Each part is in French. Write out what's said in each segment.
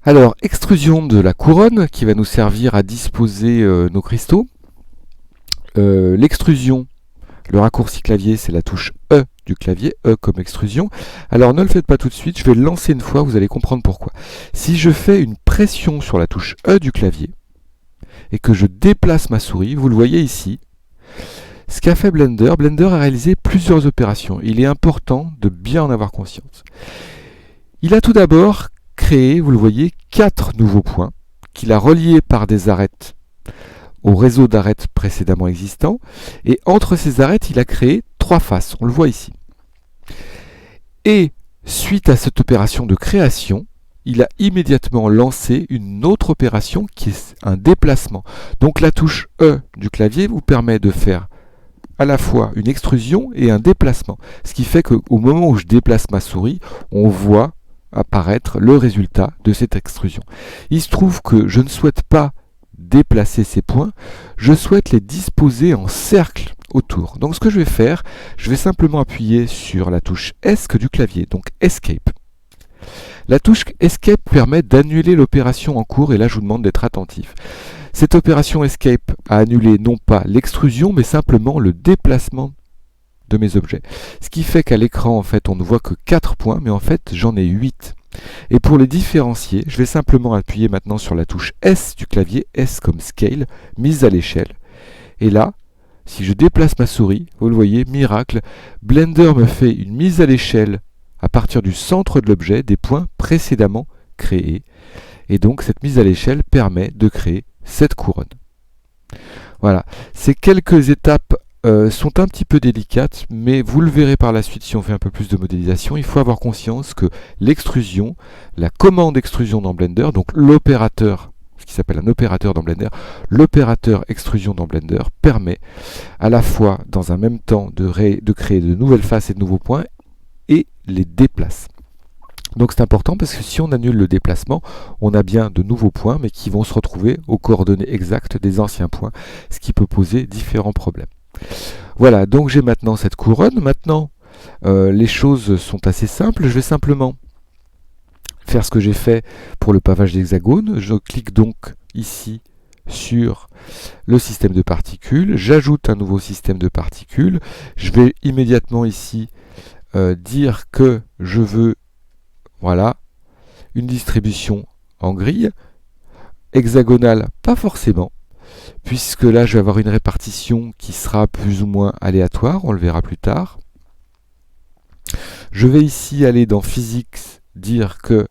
Alors, extrusion de la couronne qui va nous servir à disposer nos cristaux. L'extrusion, le raccourci clavier, c'est la touche E du clavier, E comme extrusion. Alors ne le faites pas tout de suite, je vais le lancer une fois, vous allez comprendre pourquoi. Si je fais une pression sur la touche E du clavier et que je déplace ma souris, vous le voyez ici, ce qu'a fait Blender, Blender a réalisé plusieurs opérations. Il est important de bien en avoir conscience. Il a tout d'abord créé, vous le voyez, 4 nouveaux points qu'il a reliés par des arêtes au réseau d'arêtes précédemment existant. Et entre ces arêtes, il a créé 3 faces. On le voit ici. Et suite à cette opération de création, il a immédiatement lancé une autre opération qui est un déplacement. Donc la touche E du clavier vous permet de faire à la fois une extrusion et un déplacement. Ce qui fait qu'au moment où je déplace ma souris, on voit apparaître le résultat de cette extrusion. Il se trouve que je ne souhaite pas déplacer ces points, je souhaite les disposer en cercle autour. Donc ce que je vais faire, je vais simplement appuyer sur la touche ESC du clavier, donc Escape. La touche Escape permet d'annuler l'opération en cours et là je vous demande d'être attentif. Cette opération Escape a annulé non pas l'extrusion mais simplement le déplacement de mes objets. Ce qui fait qu'à l'écran en fait on ne voit que 4 points mais en fait j'en ai 8. Et pour les différencier, je vais simplement appuyer maintenant sur la touche S du clavier, S comme Scale, mise à l'échelle. Et là, si je déplace ma souris, vous le voyez, miracle, Blender me fait une mise à l'échelle à partir du centre de l'objet des points précédemment créés. Et donc cette mise à l'échelle permet de créer cette couronne. Voilà, ces quelques étapes sont un petit peu délicates, mais vous le verrez par la suite si on fait un peu plus de modélisation. Il faut avoir conscience que l'extrusion, la commande extrusion dans Blender, donc l'opérateur, ce qui s'appelle un opérateur dans Blender, l'opérateur extrusion dans Blender permet à la fois dans un même temps de créer de nouvelles faces et de nouveaux points et les déplace. Donc c'est important parce que si on annule le déplacement, on a bien de nouveaux points mais qui vont se retrouver aux coordonnées exactes des anciens points, ce qui peut poser différents problèmes. Voilà, donc j'ai maintenant cette couronne. Maintenant, les choses sont assez simples. Je vais simplement faire ce que j'ai fait pour le pavage d'hexagone. Je clique donc ici sur le système de particules. J'ajoute un nouveau système de particules. Je vais immédiatement ici dire que je veux, voilà, une distribution en grille. Hexagonale, pas forcément, puisque là je vais avoir une répartition qui sera plus ou moins aléatoire, on le verra plus tard. Je vais ici aller dans Physics, dire que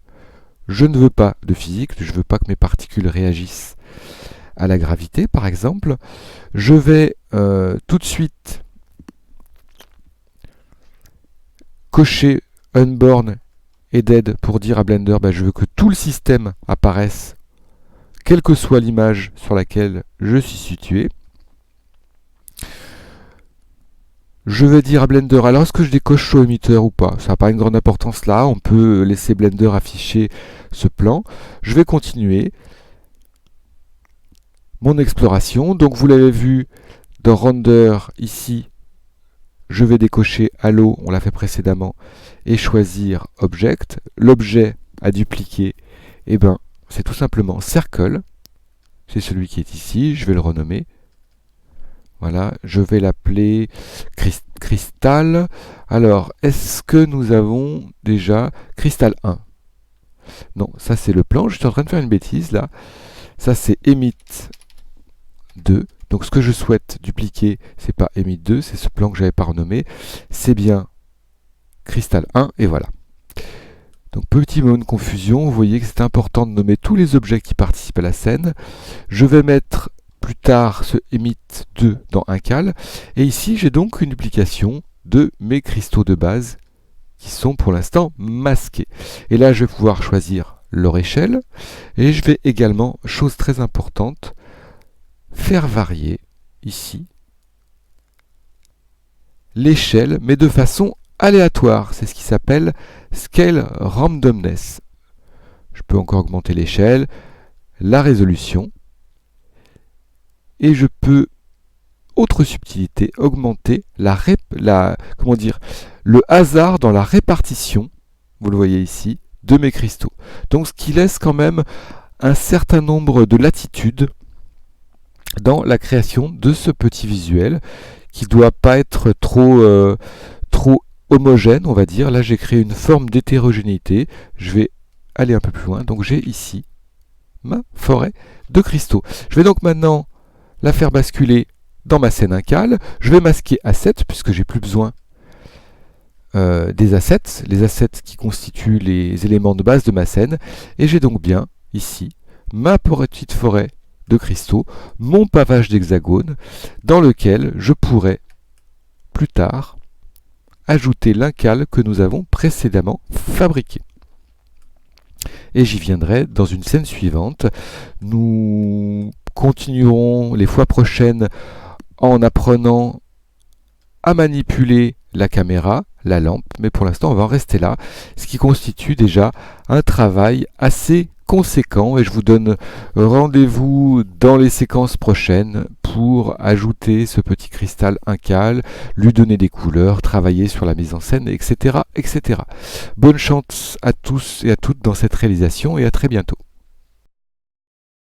je ne veux pas de physique, je ne veux pas que mes particules réagissent à la gravité par exemple. Je vais tout de suite cocher Unborn et Dead pour dire à Blender je veux que tout le système apparaisse quelle que soit l'image sur laquelle je suis situé. Je vais dire à Blender, alors est-ce que je décoche Show Emitter ou pas? Ça n'a pas une grande importance là, on peut laisser Blender afficher ce plan. Je vais continuer mon exploration. Donc vous l'avez vu dans Render, ici, je vais décocher Halo, on l'a fait précédemment, et choisir Object. L'objet à dupliquer, c'est tout simplement Circle. C'est celui qui est ici, je vais le renommer. Voilà, je vais l'appeler Crystal. Alors, est-ce que nous avons déjà Crystal 1? Non, ça c'est le plan. Je suis en train de faire une bêtise là. Ça c'est Emit 2. Donc ce que je souhaite dupliquer, c'est pas Emit 2, c'est ce plan que j'avais pas renommé. C'est bien Crystal 1 et voilà. Donc petit moment de confusion, vous voyez que c'est important de nommer tous les objets qui participent à la scène. Je vais mettre plus tard ce Emit 2 dans un cal. Et ici, j'ai donc une duplication de mes cristaux de base qui sont pour l'instant masqués. Et là, je vais pouvoir choisir leur échelle. Et je vais également, chose très importante, faire varier ici l'échelle, mais de façon aléatoire. C'est ce qui s'appelle Scale Randomness. Je peux encore augmenter l'échelle, la résolution. Et je peux, autre subtilité, augmenter le hasard dans la répartition, vous le voyez ici, de mes cristaux. Donc ce qui laisse quand même un certain nombre de latitudes dans la création de ce petit visuel qui ne doit pas être trop homogène, on va dire. Là, j'ai créé une forme d'hétérogénéité. Je vais aller un peu plus loin. Donc, j'ai ici ma forêt de cristaux. Je vais donc maintenant la faire basculer dans ma scène incale. Je vais masquer Asset puisque j'ai plus besoin des assets, les assets qui constituent les éléments de base de ma scène. Et j'ai donc bien ici ma petite forêt de cristaux, mon pavage d'hexagone, dans lequel je pourrais plus tard ajouter l'incale que nous avons précédemment fabriqué. Et j'y viendrai dans une scène suivante. Nous continuerons les fois prochaines en apprenant à manipuler la caméra, la lampe, mais pour l'instant on va en rester là, ce qui constitue déjà un travail assez conséquent, et je vous donne rendez-vous dans les séquences prochaines pour ajouter ce petit cristal incale, lui donner des couleurs, travailler sur la mise en scène, etc., etc. Bonne chance à tous et à toutes dans cette réalisation et à très bientôt.